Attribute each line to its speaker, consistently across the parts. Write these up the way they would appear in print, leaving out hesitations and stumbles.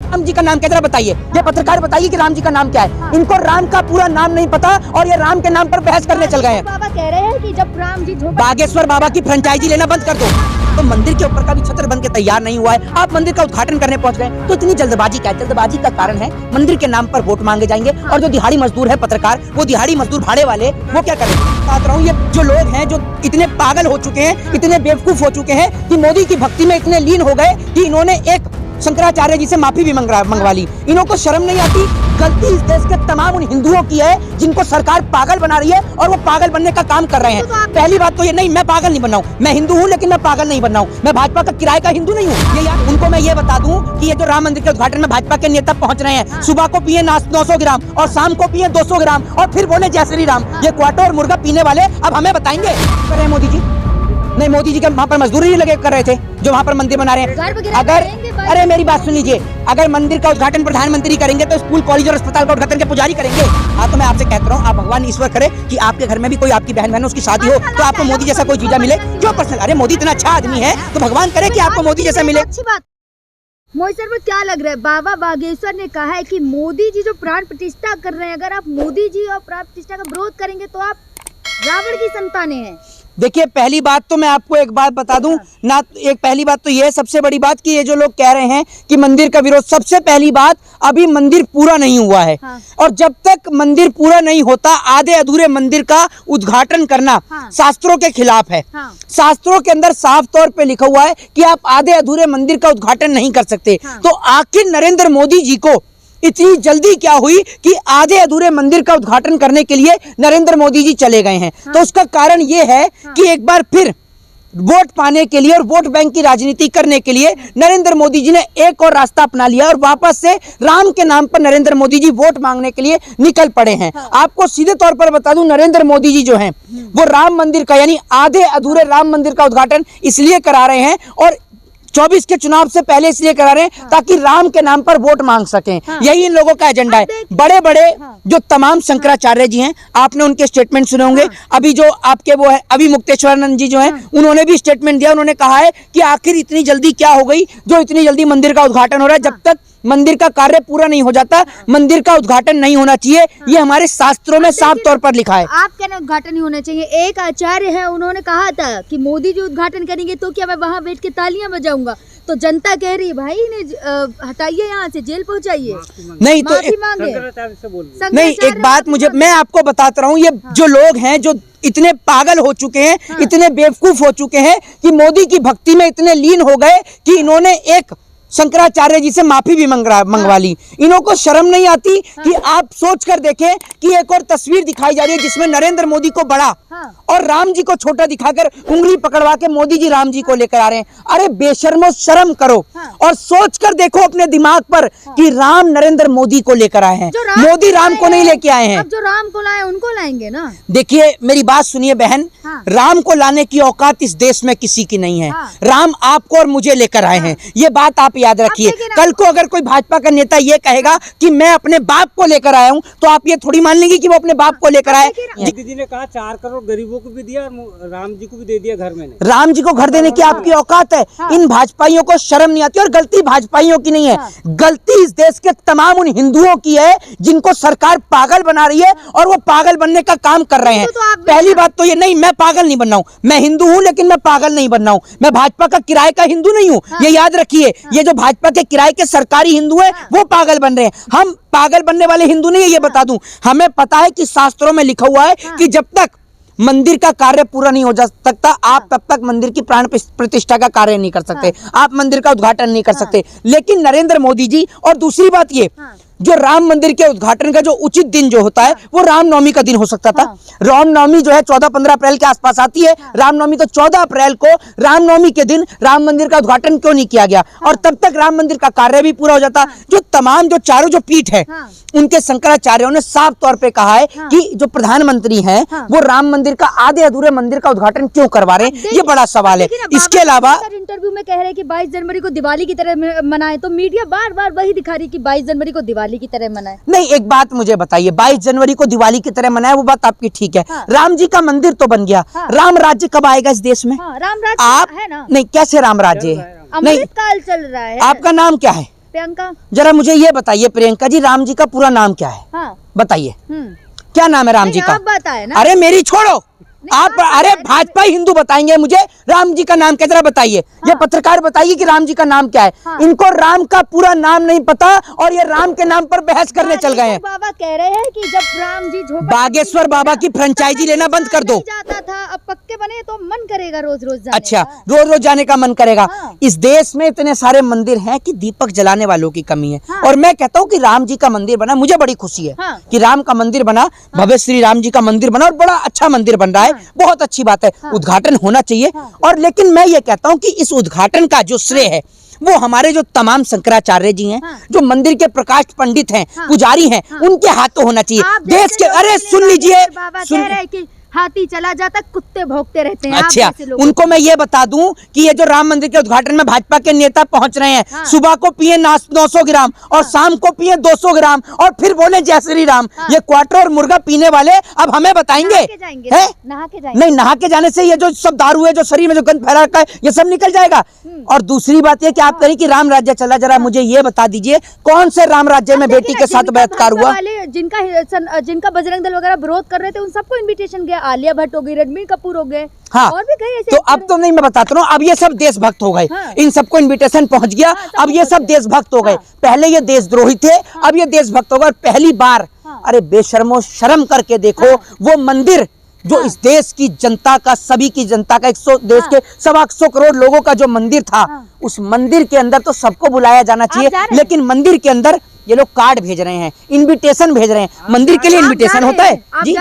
Speaker 1: राम जी का नाम क्या, जरा बताइए, ये पत्रकार बताइए कि राम जी का नाम क्या है। इनको राम का पूरा नाम नहीं पता और ये राम के नाम पर बहस करने चल गए हैं।
Speaker 2: बाबा कह रहे हैं कि जब राम जी
Speaker 1: बागेश्वर बाबा की फ्रेंचाइजी लेना बंद कर दो। तो मंदिर के ऊपर का भी छत्र बन के तैयार नहीं हुआ है, आप मंदिर का उद्घाटन करने पहुंच गए, तो इतनी जल्दबाजी क्या है? जल्दबाजी का कारण है मंदिर के नाम पर वोट मांगे जाएंगे और जो दिहाड़ी मजदूर है पत्रकार, वो दिहाड़ी मजदूर भाड़े वाले, वो क्या करेंगे? बात रहा हूँ, ये जो लोग हैं जो इतने पागल हो चुके हैं, इतने बेवकूफ हो चुके हैं कि मोदी की भक्ति में इतने लीन हो गए कि इन्होंने एक शंकराचार्य जी से माफी भी मंगवा ली। इनको शर्म नहीं आती? गलती इस देश के तमाम उन हिंदुओं की है जिनको सरकार पागल बना रही है और वो पागल बनने का काम कर रहे हैं। पहली बात तो ये नहीं, मैं पागल नहीं बन रहा हूँ, मैं हिंदू हूँ लेकिन मैं पागल नहीं बन रहा हूँ, मैं भाजपा का किराए का हिंदू नहीं हूँ। ये यार उनको मैं ये बता दूं कि ये जो राम मंदिर के उद्घाटन में भाजपा के नेता पहुंच रहे हैं, सुबह को पिए 900 ग्राम और शाम को पिए 200 ग्राम और फिर बोले जय श्री राम। ये क्वार्टर और मुर्गा पीने वाले अब हमें बताएंगे कर रहे हैं मोदी जी? नहीं, मोदी जी के वहाँ पर मजदूरी नहीं लगे कर रहे थे जो वहाँ पर मंदिर बना रहे हैं। अगर अरे मेरी बात सुन लीजिए, अगर मंदिर का उद्घाटन प्रधानमंत्री करेंगे तो स्कूल कॉलेज और अस्पताल का उद्घाटन के पुजारी करेंगे। हाँ, तो मैं आपसे कहता हूँ, आप भगवान ईश्वर करे कि आपके घर में भी कोई आपकी बहन है उसकी शादी हो तो आपको मोदी जैसा कोई जीजा मिले जो पर्सनल। अरे मोदी इतना अच्छा आदमी है तो भगवान करे कि आपको मोदी जैसा मिले।
Speaker 2: अच्छी बात। मोदी सर में क्या लग रहा है? बाबा बागेश्वर ने कहा है कि मोदी जी जो प्राण प्रतिष्ठा कर रहे हैं, अगर आप मोदी जी और प्राण प्रतिष्ठा का विरोध करेंगे तो आप रावण की संतानें हैं।
Speaker 1: देखिए, पहली बात तो मैं आपको एक बात बता दूं ना, एक पहली बात तो ये है, सबसे बड़ी बात कि ये जो लोग कह रहे हैं कि मंदिर का विरोध, सबसे पहली बात अभी मंदिर पूरा नहीं हुआ है। हाँ। और जब तक मंदिर पूरा नहीं होता आधे अधूरे मंदिर का उद्घाटन करना शास्त्रों के खिलाफ है। शास्त्रों के अंदर साफ तौर पे लिखा हुआ है कि आप आधे अधूरे मंदिर का उद्घाटन नहीं कर सकते। तो आखिर नरेंद्र मोदी जी को इतनी जल्दी क्या हुई कि आधे अधूरे मंदिर का उद्घाटन करने के लिए नरेंद्र मोदी जी चले गए हैं? तो उसका कारण ये है कि एक बार फिर वोट पाने के लिए और वोट बैंक की राजनीति करने के लिए नरेंद्र मोदी जी ने एक और रास्ता अपना लिया और वापस से राम के नाम पर नरेंद्र मोदी जी वोट मांगने के लिए निकल पड़े हैं। आपको सीधे तौर पर बता दूं, नरेंद्र मोदी जी जो हैं वो राम मंदिर का यानी आधे अधूरे राम मंदिर का उद्घाटन इसलिए करा रहे हैं और 24 के चुनाव से पहले इसलिए करा रहे हैं ताकि राम के नाम पर वोट मांग सकें। यही इन लोगों का एजेंडा है। बड़े बड़े जो तमाम शंकराचार्य जी हैं, आपने उनके स्टेटमेंट सुने होंगे। अभी जो आपके वो है अभी मुक्तेश्वरानंद जी जो हैं, उन्होंने भी स्टेटमेंट दिया। उन्होंने कहा है कि आखिर इतनी जल्दी क्या हो गई जो इतनी जल्दी मंदिर का उद्घाटन हो रहा है। जब तक मंदिर का कार्य पूरा नहीं हो जाता मंदिर का उद्घाटन नहीं होना चाहिए। ये हमारे शास्त्रों में साफ तौर पर लिखा है।
Speaker 2: आप कहना उद्घाटन नहीं होना चाहिए। एक आचार्य है, उन्होंने कहा था कि मोदी जी उद्घाटन करेंगे तो क्या मैं वहां बैठ के तालियां बजाऊंगा? तो जनता कह रही है भाई इन्हें हटाइए, यहाँ से जेल पहुंचाइए।
Speaker 1: नहीं तो नहीं, एक बात मैं आपको बताता रहा हूँ, ये जो लोग हैं जो इतने पागल हो चुके हैं, इतने बेवकूफ हो चुके हैं कि मोदी की भक्ति में इतने लीन हो गए कि इन्होंने एक शंकराचार्य जी से माफी भी मंगवा ली। इन्हों को शर्म नहीं आती कि आप सोच कर देखें कि एक और तस्वीर दिखाई जा रही है जिसमें नरेंद्र मोदी को बड़ा और राम जी को छोटा दिखाकर उंगली पकड़वा के मोदी जी राम जी को लेकर आ रहे हैं। अरे बेशर्मो, शर्म करो और सोच कर देखो अपने दिमाग पर कि राम नरेंद्र मोदी को लेकर आए हैं, मोदी राम को नहीं लेके आए हैं।
Speaker 2: अब जो राम को लाए उनको लाएंगे ना।
Speaker 1: देखिए मेरी बात सुनिए बहन, राम को लाने की औकात इस देश में किसी की नहीं है। राम आपको और मुझे लेकर आए हैं, ये बात आप याद रखिए। कल को अगर कोई भाजपा का नेता ये कहेगा कि मैं अपने बाप को लेकर आया हूं तो आप ये थोड़ी मान लेंगे कि वो अपने बाप को लेकर आए।
Speaker 3: दीदी ने कहा 4 करोड़ गरीबों को भी दिया और राम जी को भी दे दिया घर में।
Speaker 1: राम जी को घर देने की आपकी औकात है? इन भाजपाइयों को शर्म नहीं आती। और गलती भाजपाइयों की नहीं है, गलती इस देश के तमाम उन हिंदुओं की है जिनको सरकार पागल बना रही है और वो पागल बनने का काम कर रहे हैं। पहली बात तो ये नहीं, मैं पागल नहीं बन रहा हूँ, मैं हिंदू हूँ लेकिन मैं पागल नहीं बन रहा हूँ, मैं भाजपा का किराए का हिंदू नहीं हूँ। ये याद रखिए, ये जो भाजपा के किराए के सरकारी हिंदू है वो पागल बन रहे हैं। हम पागल बनने वाले हिंदू नहीं है, ये बता दूं। हमें पता है कि शास्त्रों में लिखा हुआ है कि जब तक मंदिर का कार्य पूरा नहीं हो जा सकता आप तब तक मंदिर की प्राण प्रतिष्ठा का कार्य नहीं कर सकते, आप मंदिर का उद्घाटन नहीं कर सकते। लेकिन नरेंद्र मोदी जी, और दूसरी बात ये, जो राम मंदिर के उद्घाटन का जो उचित दिन जो होता है वो रामनवमी का दिन हो सकता था। रामनवमी जो है 14-15 अप्रैल के आसपास आती है, रामनवमी तो 14 अप्रैल को रामनवमी के दिन राम मंदिर का उद्घाटन क्यों नहीं किया गया? और तब तक राम मंदिर का कार्य भी पूरा हो जाता। जो तमाम जो चारों जो पीठ है उनके शंकराचार्यों ने साफ तौर पे कहा है कि जो प्रधानमंत्री हैं वो राम मंदिर का आधे अधूरे मंदिर का उद्घाटन क्यों करवा रहे हैं, ये बड़ा सवाल है। इसके अलावा
Speaker 2: इंटरव्यू में कह रहे हैं कि 22 जनवरी को दिवाली की तरह मनाए, तो मीडिया बार बार वही दिखा रही कि 22 जनवरी को दिवाली की तरह मनाए।
Speaker 1: नहीं, एक बात मुझे बताइए, 22 जनवरी को दिवाली की तरह मनाए वो बात आपकी ठीक है। राम जी का मंदिर तो बन गया, राम राज्य कब आएगा इस देश में?
Speaker 2: राम राज्य
Speaker 1: आप
Speaker 2: है ना?
Speaker 1: नहीं, कैसे राम राज्य है?
Speaker 2: अमृत काल चल रहा है।
Speaker 1: आपका नाम क्या है?
Speaker 2: प्रियंका।
Speaker 1: जरा मुझे ये बताइए प्रियंका जी, राम जी का पूरा नाम क्या है?
Speaker 2: हाँ।
Speaker 1: बताइए क्या नाम है राम जी का?
Speaker 2: आप बताए ना।
Speaker 1: अरे मेरी छोड़ो, आप अरे भाजपा हिंदू बताएंगे मुझे राम जी का नाम क्या, जरा बताइए। ये पत्रकार बताइए कि राम जी का नाम क्या है। इनको राम का पूरा नाम नहीं पता और ये राम के नाम पर बहस करने चल गए हैं।
Speaker 2: बाबा कह रहे हैं कि जब राम जी
Speaker 1: बागेश्वर बाबा की फ्रेंचाइजी लेना बंद कर दो।
Speaker 2: जाता था, अब पक्के बने तो मन करेगा रोज रोज जाने
Speaker 1: अच्छा,
Speaker 2: का।
Speaker 1: रोज रोज जाने का मन करेगा। इस देश में इतने सारे मंदिर हैं कि दीपक जलाने वालों की कमी है। और मैं कहता हूँ कि राम जी का मंदिर बना, मुझे बड़ी खुशी है कि राम का मंदिर बना, भव्य श्री राम जी का मंदिर बना और बड़ा अच्छा मंदिर बन रहा है, बहुत अच्छी बात है। उद्घाटन होना चाहिए। और लेकिन मैं ये कहता हूँ कि इस उद्घाटन का जो श्रेय है वो हमारे जो तमाम शंकराचार्य जी हैं, जो मंदिर के प्रकाश पंडित हैं, पुजारी हैं, उनके हाथों होना चाहिए। देश के, अरे सुन लीजिए,
Speaker 2: हाथी चला जाता, कुत्ते भौंकते रहते हैं।
Speaker 1: अच्छा, उनको मैं ये बता दूं कि ये जो राम मंदिर के उद्घाटन में भाजपा के नेता पहुंच रहे हैं, सुबह को पिए 900 ग्राम और शाम को पिए 200 ग्राम और फिर बोले जय श्री राम। ये क्वार्टर और मुर्गा पीने वाले अब हमें बताएंगे
Speaker 2: नहा के जाएंगे।
Speaker 1: नहीं, नहा के जाने से ये जो सब दारू है, जो शरीर में जो गंद फैला रखा है, ये सब निकल जाएगा। और दूसरी बात ये कि आप कहें कि राम राज्य चला, जरा मुझे ये बता दीजिए कौन से राम राज्य में बेटी के साथ बलात्कार हुआ?
Speaker 2: जिनका बजरंग दल वगैरह विरोध कर रहे थे उन सबको इन्विटेशन गया, आलिया भट्ट हो गई, रणबीर कपूर हो गए,
Speaker 1: हाँ,
Speaker 2: और भी कई ऐसे।
Speaker 1: तो अब तो नहीं, मैं बताता हूँ, अब ये सब देशभक्त हो गए। इन सबको इनविटेशन पहुंच गया, अब ये सब देशभक्त हो गए। पहले ये देशद्रोही थे, अब ये देशभक्त हो गए। पहली बार, अरे बेशर्मो, शर्म करके देखो, वो मंदिर जो इस देश की जनता का, सभी की जनता का, देश के 125 करोड़ लोगों का जो मंदिर था, उस मंदिर के अंदर तो सबको बुलाया जाना चाहिए, लेकिन मंदिर के अंदर ये लोग कार्ड भेज रहे हैं, इन्विटेशन भेज रहे हैं। मंदिर के लिए इन्विटेशन होता है जी?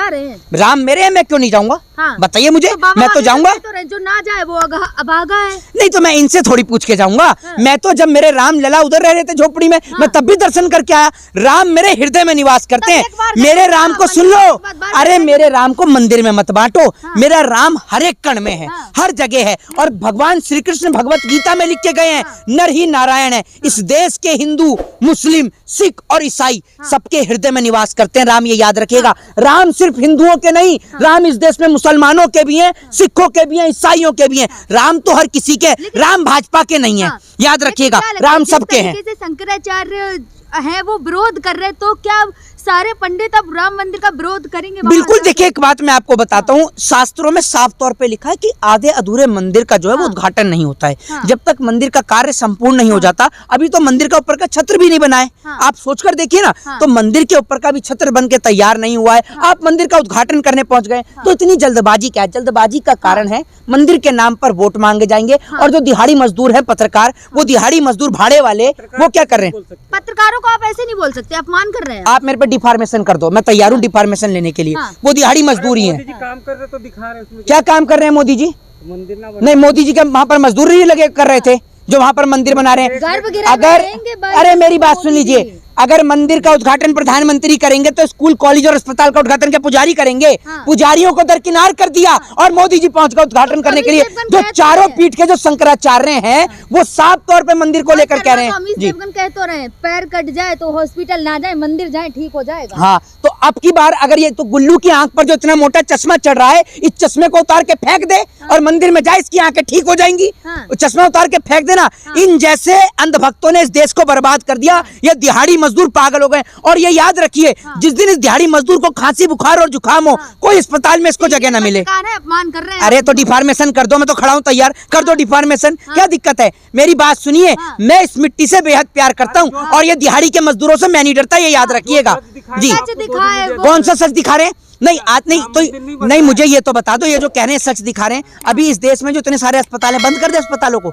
Speaker 1: राम मेरे हैं, मैं क्यों नहीं जाऊंगा? बताइए मुझे, मैं तो जाऊंगा।
Speaker 2: जो ना जाए वो अभागा है।
Speaker 1: नहीं तो मैं इनसे थोड़ी पूछ के जाऊंगा। मैं तो जब मेरे राम लला उधर रह रहे थे झोपड़ी में, मैं तब भी दर्शन करके आया। राम मेरे हृदय में निवास करते हैं। मेरे राम को सुन लो, अरे मेरे राम को मंदिर में मत बांटो। मेरा राम हर एक कण में है, हर जगह है। और भगवान श्री कृष्ण भगवत गीता में लिख के गए हैं, नर ही नारायण है। इस देश के हिंदू, मुस्लिम, सिख और ईसाई सबके हृदय में निवास करते हैं राम, ये याद रखिएगा। राम सिर्फ हिंदुओं के नहीं, राम इस देश में मुसलमानों के भी हैं, सिखों के भी हैं, ईसाइयों के भी हैं। राम तो हर किसी के, राम भाजपा के नहीं है, याद रखिएगा, राम सबके हैं।
Speaker 2: शंकराचार्य है वो विरोध कर रहे, तो क्या सारे पंडित अब राम मंदिर का विरोध करेंगे?
Speaker 1: बिल्कुल, देखिए एक बात मैं आपको बताता हूँ, शास्त्रों में साफ तौर पे लिखा है कि आधे अधूरे मंदिर का जो है वो उद्घाटन नहीं होता है जब तक मंदिर का कार्य संपूर्ण नहीं हो जाता। अभी तो मंदिर का ऊपर का छत्र भी नहीं बना है। आप सोचकर देखिए ना, तो मंदिर के ऊपर का भी छत्र बन के तैयार नहीं हुआ है, आप मंदिर का उद्घाटन करने पहुंच गए। तो इतनी जल्दबाजी क्या है? जल्दबाजी का कारण है मंदिर के नाम पर वोट मांगे जाएंगे। और जो दिहाड़ी मजदूर है पत्रकार, वो दिहाड़ी मजदूर भाड़े वाले, वो क्या कर रहे हैं?
Speaker 2: पत्रकारों को आप ऐसे नहीं बोल सकते, अपमान कर रहे हैं
Speaker 1: आप। मेरे पे डिफॉर्मेशन कर दो, मैं तैयार हूँ डिफॉर्मेशन लेने के लिए। वो दिहाड़ी मजदूर ही है।
Speaker 3: काम कर रहे तो दिखा रहे हैं।
Speaker 1: क्या काम कर रहे हैं मोदी जी?
Speaker 3: मंदिर ना
Speaker 1: नहीं, मोदी जी का वहाँ पर मजदूर नहीं लगे कर रहे थे जो वहाँ पर मंदिर बना रहे हैं। अगर, अरे मेरी बात सुन लीजिए, अगर मंदिर का उद्घाटन प्रधानमंत्री करेंगे तो स्कूल, कॉलेज और अस्पताल का उद्घाटन क्या पुजारी करेंगे? पुजारियों को दरकिनार कर दिया और मोदी जी पहुंच गए उद्घाटन करने के लिए। जो चारों पीठ के जो शंकराचार्य हैं वो साफ तौर पे मंदिर को लेकर कह रहे हैं जी।
Speaker 2: कह तो रहे हैं, पैर कट जाए तो हॉस्पिटल ना जाए, मंदिर जाए, ठीक हो जाएगा।
Speaker 1: हाँ, तो अब की बार अगर ये तो गुल्लू की आंख पर जो इतना मोटा चश्मा चढ़ रहा है, इस चश्मे को उतार के फेंक दे और मंदिर में जाए, इसकी आंखें ठीक हो जाएंगी। चश्मा उतार के फेंक देना। इन जैसे अंधभक्तों ने इस देश को बर्बाद कर दिया। ये दिहाड़ी मजदूर पागल हो गए। और ये याद रखिए, जिस दिन इस दिहाड़ी मजदूर को खांसी, बुखार और जुकाम हो, कोई अस्पताल में इसको जगह न मिले।
Speaker 2: अपमान कर रहे हैं।
Speaker 1: अरे तो डिफॉर्मेशन कर दो, मैं तो खड़ा हूँ तैयार, कर दो डिफॉर्मेशन। क्या दिक्कत है? मेरी बात सुनिए, मैं इस मिट्टी से बेहद प्यार करता हूँ और ये दिहाड़ी के मजदूरों से मैं नहीं डरता, ये याद रखिएगा जी। कौन सा सच दिखा रहे हैं? नहीं आज नहीं तो नहीं, मुझे ये तो बता दो, ये जो कह रहे हैं सच दिखा रहे हैं। अभी इस देश में जो इतने सारे अस्पताल है, बंद कर दे अस्पतालों को,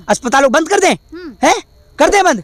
Speaker 1: अस्पतालों बंद कर दें, हैं? कर दे बंद।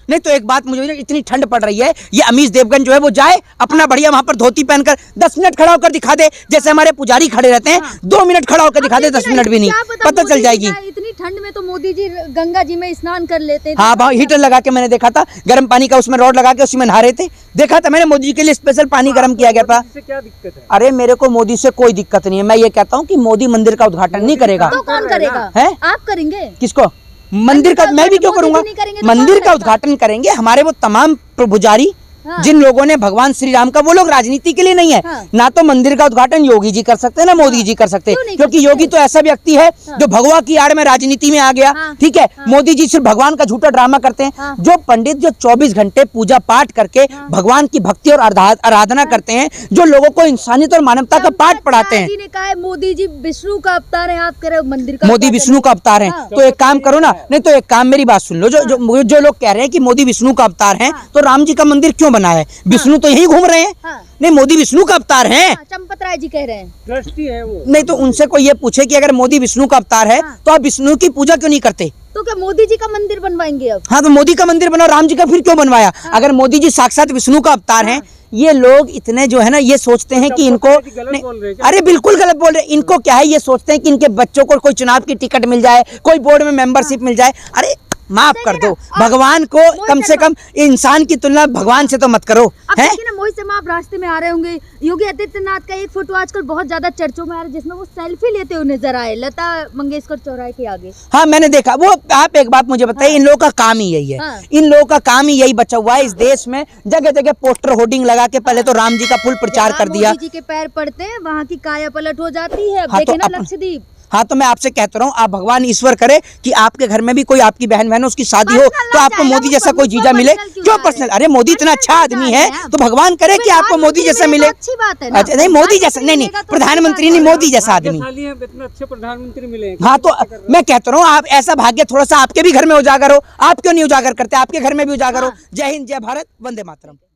Speaker 1: नहीं तो एक बात, मुझे इतनी ठंड पड़ रही है, ये अमीश देवगन जो है वो जाए अपना बढ़िया वहां पर धोती पहनकर 10 मिनट खड़ा होकर दिखा दे, जैसे हमारे पुजारी खड़े रहते हैं। 2 मिनट खड़ा होकर दिखा दे, 10 मिनट भी नहीं, पता चल जाएगी।
Speaker 2: इतनी ठंड में तो मोदी जी गंगा जी में स्नान कर लेते हैं।
Speaker 1: हाँ, वहाँ हीटर लगा के मैंने देखा था, गर्म पानी का उसमें रॉड लगा के उसी में नहा रहे थे, देखा था मैंने। मोदी जी के लिए स्पेशल पानी गर्म किया गया था।
Speaker 3: क्या दिक्कत है?
Speaker 1: अरे मेरे को मोदी से कोई दिक्कत नहीं है। मैं ये कहता हूँ कि मोदी मंदिर का उद्घाटन नहीं करेगा।
Speaker 2: तो कौन करेगा?
Speaker 1: है आप
Speaker 2: करेंगे?
Speaker 1: किसको? मंदिर का? मैं भी क्यों करूंगा? मंदिर का उद्घाटन करेंगे हमारे वो तमाम पुजारी,
Speaker 2: हाँ।
Speaker 1: जिन लोगों ने भगवान श्री राम का, वो लोग राजनीति के लिए नहीं है।
Speaker 2: हाँ।
Speaker 1: ना तो मंदिर का उद्घाटन योगी जी कर सकते हैं, ना मोदी जी कर सकते
Speaker 2: क्यों
Speaker 1: हैं,
Speaker 2: नहीं
Speaker 1: क्योंकि
Speaker 2: कर
Speaker 1: योगी तो ऐसा व्यक्ति है जो भगवा की आड़ में राजनीति में आ गया।
Speaker 2: हाँ।
Speaker 1: ठीक है, मोदी जी सिर्फ भगवान का झूठा ड्रामा करते हैं।
Speaker 2: हाँ।
Speaker 1: जो पंडित जो 24 घंटे पूजा पाठ करके भगवान की भक्ति और आराधना करते हैं, जो लोगों को इंसानियत और मानवता का पाठ पढ़ाते हैं।
Speaker 2: जी ने कहा है मोदी जी विष्णु का अवतार है, आप कह रहे हो मंदिर का
Speaker 1: मोदी
Speaker 2: अवतार
Speaker 1: विष्णु का अवतार है।
Speaker 2: हाँ।
Speaker 1: तो एक काम करो ना, नहीं तो एक काम, मेरी बात सुन लो, जो लोग कह रहे हैं कि मोदी विष्णु का अवतार है, तो राम जी का मंदिर क्यों बना है? विष्णु तो यही घूम रहे हैं।
Speaker 2: हाँ।
Speaker 1: नहीं, मोदी विष्णु का अवतार है।
Speaker 2: हाँ, चंपत राय जी कह रहे हैं।
Speaker 3: ट्रस्टी है वो।
Speaker 1: नहीं तो उनसे कोई ये पूछे कि अगर मोदी विष्णु का अवतार है तो आप विष्णु की पूजा क्यों नहीं करते?
Speaker 2: तो क्या मोदी जी का मंदिर बनवाएंगे अब?
Speaker 1: हाँ, तो मोदी का मंदिर बनाओ, राम जी का फिर क्यों बनवाया? अगर मोदी जी साक्षात विष्णु का अवतार हैं, ये लोग इतने जो है ना, ये सोचते हैं कि इनको
Speaker 3: गलत बोल रहे हैं क्या?
Speaker 1: अरे बिल्कुल गलत बोल रहे हैं। इनको क्या है, ये सोचते हैं कि इनके बच्चों को कोई चुनाव की टिकट मिल जाए, कोई बोर्ड में मेंबरशिप मिल जाए। अरे माफ कर दो, भगवान को कम से कम इंसान की तुलना भगवान से तो मत करो।
Speaker 2: अब
Speaker 1: है
Speaker 2: देखिए ना, मोहित शर्मा आप रास्ते में आ रहे होंगे, योगी आदित्यनाथ का एक फोटो आजकल बहुत ज्यादा चर्चों में आ रहा है, जिसमें वो सेल्फी लेते हुए नजर आए लता मंगेशकर चौराहे के आगे।
Speaker 1: हाँ, मैंने देखा वो। आप एक बात मुझे बताइए, इन लोगों का काम ही यही है।
Speaker 2: हाँ।
Speaker 1: इन लोगों का काम ही यही बचा हुआ है इस देश में। जगह जगह पोस्टर होर्डिंग लगा के पहले तो राम जी का फुल प्रचार कर दिया।
Speaker 2: मोदी जी के पैर पड़ते हैं, वहाँ की काया पलट हो जाती है। अब
Speaker 1: हाँ, तो
Speaker 2: देखे ना
Speaker 1: अपन-
Speaker 2: लक्षद्वीप।
Speaker 1: हाँ, तो मैं आपसे कहता रहा हूँ, आप भगवान ईश्वर करे कि आपके घर में भी कोई आपकी बहन है, उसकी शादी हो,
Speaker 2: पर्सनल
Speaker 1: तो
Speaker 2: ना
Speaker 1: आपको
Speaker 2: जाएगा,
Speaker 1: मोदी
Speaker 2: वो
Speaker 1: जैसा कोई जीजा मिले।
Speaker 2: पर्सनल क्यों
Speaker 1: क्यों
Speaker 2: जा
Speaker 1: पर्सनल?
Speaker 2: रहे हैं?
Speaker 1: अरे मोदी इतना
Speaker 2: पर्सनल
Speaker 1: अच्छा
Speaker 2: क्यों
Speaker 1: आदमी
Speaker 2: जा
Speaker 1: है,
Speaker 2: रहे हैं?
Speaker 1: तो भगवान करे कि आपको मोदी जैसा मिले।
Speaker 2: अच्छी बात है ना।
Speaker 1: अच्छा, नहीं मोदी जैसा, नहीं प्रधानमंत्री नहीं, मोदी जैसा आदमी।
Speaker 3: भाग्यशाली हैं, इतने अच्छे प्रधानमंत्री मिले हैं।
Speaker 1: हाँ, तो मैं कहता हूँ, आप ऐसा भाग्य थोड़ा सा आपके भी घर में उजागर हो। आप क्यों नहीं उजागर करते? आपके घर में भी उजागर हो। जय हिंद, जय भारत, वंदे मातरम।